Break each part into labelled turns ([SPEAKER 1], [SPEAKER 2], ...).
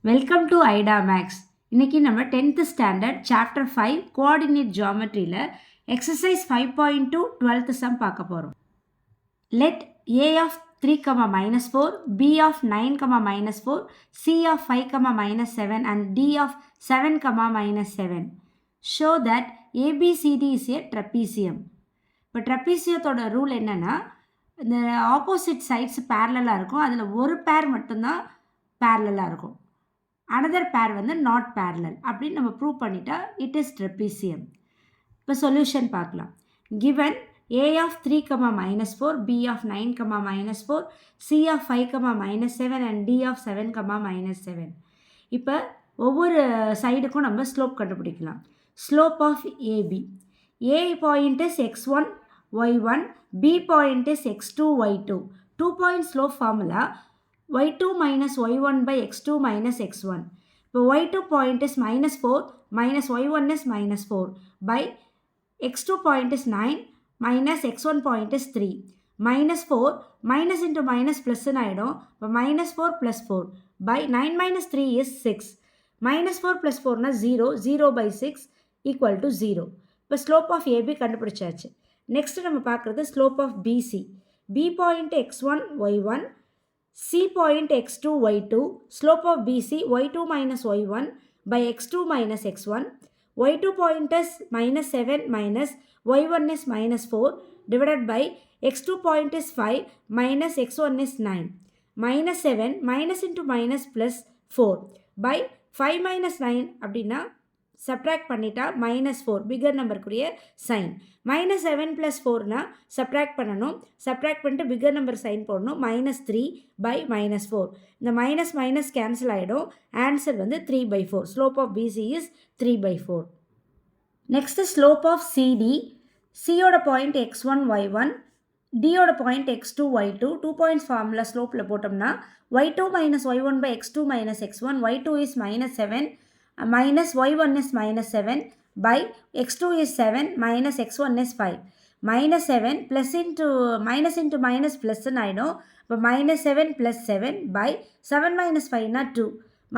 [SPEAKER 1] Welcome to ஐடா maths. இன்றைக்கி நம்ம 10th ஸ்டாண்டர்ட் சாப்டர் 5 கோஆர்டினேட் ஜியாமெட்ரியில் எக்ஸசைஸ் 5.2 12th சம் பார்க்க போகிறோம். Let a of 3, -4, b of 9, -4, c of 5, -7 and d of 7, -7 show that ABCD is a trapezium. இப்போ ட்ரப்பீசியத்தோட rule என்னென்னா, இந்த ஆப்போசிட் சைட்ஸ் பேரலாக இருக்கும், அதில் ஒரு பேர் மட்டும்தான் பேரலாக இருக்கும், another pair வந்து not parallel அப்படின்னு நம்ம ப்ரூவ் பண்ணிட்டா it is trapezium. இப்போ சொல்யூஷன் பார்க்கலாம். given a of 3, -4, b of 9, -4, c of 5, -7 and d of 7, -7. இப்போ ஒவ்வொரு சைடுக்கும் நம்ம ஸ்லோப் கண்டுபிடிக்கலாம். Slope of AB, a point is x1 y1, b point is x2 y2. 2 point slope formula y2 minus y1 by x2 minus x1. இப்போ y2 point is -4 minus y1 is -4 by x2 point is 9 minus x1 point is 3. -4 minus into minus plus ஆகிடும். இப்போ -4 plus 4 by 9 minus 3 is 6. -4 plus 4 0, 0 by 6 equal to 0. இப்போ slope of AB கண்டுபிடிச்சாச்சு. Next நம்ம பார்க்குறது slope of BC. b point x1 y1, c point x2 y2, slope of BC y2 minus y1 by x2 minus x1, y2 point is -7 minus y1 is -4 divided by x2 point is 5 minus x1 is 9. -7 minus into minus plus 4 by 5 minus 9 அப்படின்னா subtract பண்ணிட்டா -4 figure நம்பருக்குரிய sign. -7 + 4னா subtract பண்ணணும், subtract பண்ணிட்டு figure number sign போடணும். -3 by -4. இந்த minus minus cancel ஆகிடும். Answer வந்து 3/4. Slope of BC is 3/4. Next slope of CD. சியோட பாயிண்ட் x1 y1, டியோட point x2 y2. 2 points formula ஸ்லோப்பில் போட்டோம்னா y2 minus y1 by x2 minus x1, y2 is -7 minus y1 is -7 by x2 is 7 minus x1 is 5. -7 plus into minus plus ஆகிடும். இப்போ -7 plus 7 by 7 minus 5 na 2.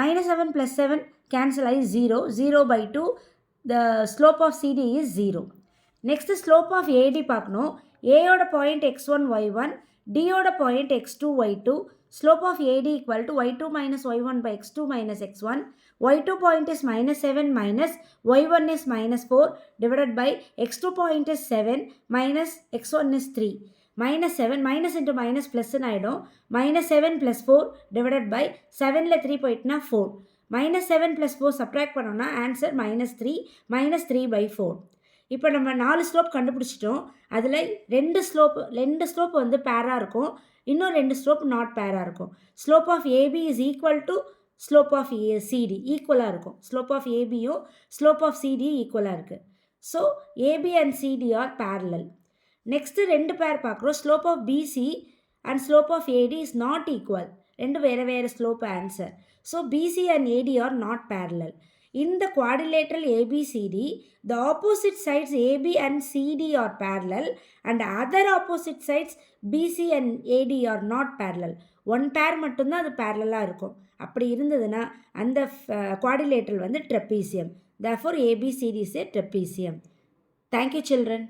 [SPEAKER 1] -7 plus 7 cancel ஆகி 0, 0 by 2. The slope of CD is 0. Next slope of AD பார்க்கணும். Aயோட point x1 y1, டியோட point x2 y2. Slope of AD equal to y2 minus y1 by x2 minus x1. y2 point is -7 minus y1 is -4 divided by x2 point is 7 minus x1 is 3. -7 minus into minus plus ஆகிடும். -7 plus 4 divided by 7ல் 3 போயிட்டுனா 4. -7 plus 4 subtract பண்ணோம்னா answer -3, -3/4. இப்போ நம்ம 4 slope கண்டுபிடிச்சிட்டோம். அதில் ரெண்டு slope வந்து பேராக இருக்கும், இன்னும் 2 ஸ்லோப் நாட் பேராக இருக்கும். Slope of AB is equal to slope of CD ஈக்குவலாக இருக்கும். ஸ்லோப் ஆஃப் ஏபியும் ஸ்லோப் ஆஃப் சிடி ஈக்குவலாக இருக்குது. So AB and CD are parallel. Next 2 pair பார்க்குறோம். Slope of BC and slope of AD is not equal. ரெண்டு வேறு slope answer. So BC and AD are not parallel. In the quadrilateral ABCD, the opposite sides AB and CD are parallel and other opposite sides BC and AD are not parallel. One pair மட்டும்தான் அது parallel இருக்கும். அப்படி இருந்ததுன்னா அந்த quadrilateral வந்து trapezium. Therefore ABCD is a trapezium. Thank you children.